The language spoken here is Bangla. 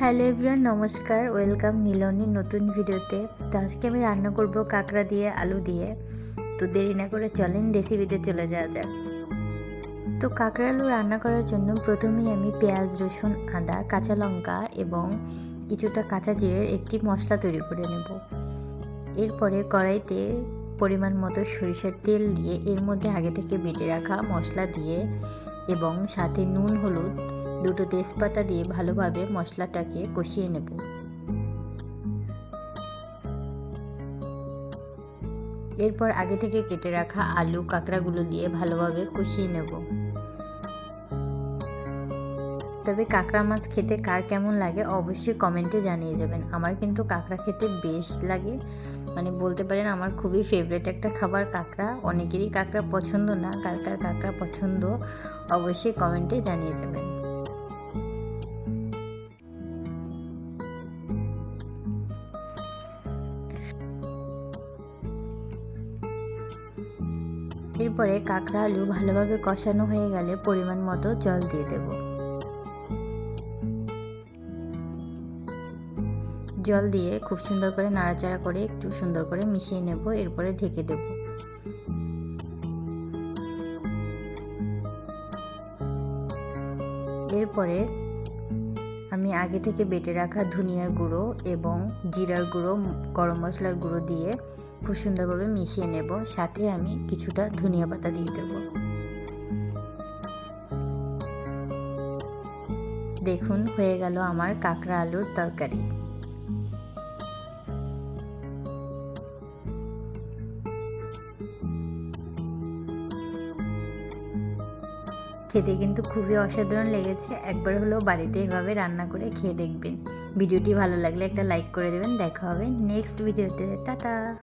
হ্যালো এভরিওয়ান, নমস্কার। ওয়েলকাম নীলনীর নতুন ভিডিওতে। তো আজকে আমি রান্না করব কাঁকড়া দিয়ে, আলু দিয়ে। তো দেরি না করে চলেন রেসিপিতে চলে যাওয়া যাক। তো কাঁকড়া আলু রান্না করার জন্য প্রথমেই আমি পেঁয়াজ, রসুন, আদা, কাঁচা লঙ্কা এবং কিছুটা কাঁচা জিরের একটি মশলা তৈরি করে নেব। এরপরে কড়াইতে পরিমাণ মতো সরিষার তেল দিয়ে এর মধ্যে আগে থেকে বেটে রাখা মশলা দিয়ে এবং সাথে নুন, হলুদ, দুটো তেজপাতা দিয়ে ভালোভাবে মশলাটাকে কষিয়ে নেব। এরপর আগে থেকে কেটে রাখা আলু, কাঁকড়াগুলো দিয়ে ভালোভাবে কষিয়ে নেব। তবে কাঁকড়া মাছ খেতে কার কেমন লাগে অবশ্যই কমেন্টে জানিয়ে যাবেন। আমার কিন্তু কাঁকড়া খেতে বেশ লাগে, মানে বলতে পারেন আমার খুবই ফেভারিট একটা খাবার কাঁকড়া। অনেকেরই কাঁকড়া পছন্দ না, কার কার কাঁকড়া পছন্দ অবশ্যই কমেন্টে জানিয়ে যাবেন। এরপরে কাঁকড়া আলু ভালোভাবে কষানো হয়ে গেলে পরিমাণ মতো জল দিয়ে দেব। জল দিয়ে খুব সুন্দর করে নাড়াচাড়া করে একটু সুন্দর করে মিশিয়ে নেব। এরপরে ঢেকে দেব। এরপরে আমি আগে থেকে বেটে রাখা ধনিয়ার গুঁড়ো এবং জিরার গুঁড়ো, গরম মশলার গুঁড়ো দিয়ে খুব সুন্দরভাবে মিশিয়ে নেব। সাথে আমি কিছুটা ধনিয়া পাতা দিয়ে দেব। দেখুন, হয়ে গেল আমার কাঁকড়া আলুর তরকারি। খেতে কিন্তু খুবই অসাধারণ লেগেছে। একবার হলেও বাড়িতে এভাবে রান্না করে খেয়ে দেখবেন। ভিডিওটি ভালো লাগলে একটা লাইক করে দেবেন। দেখা হবে নেক্সট ভিডিওতে। টাটা।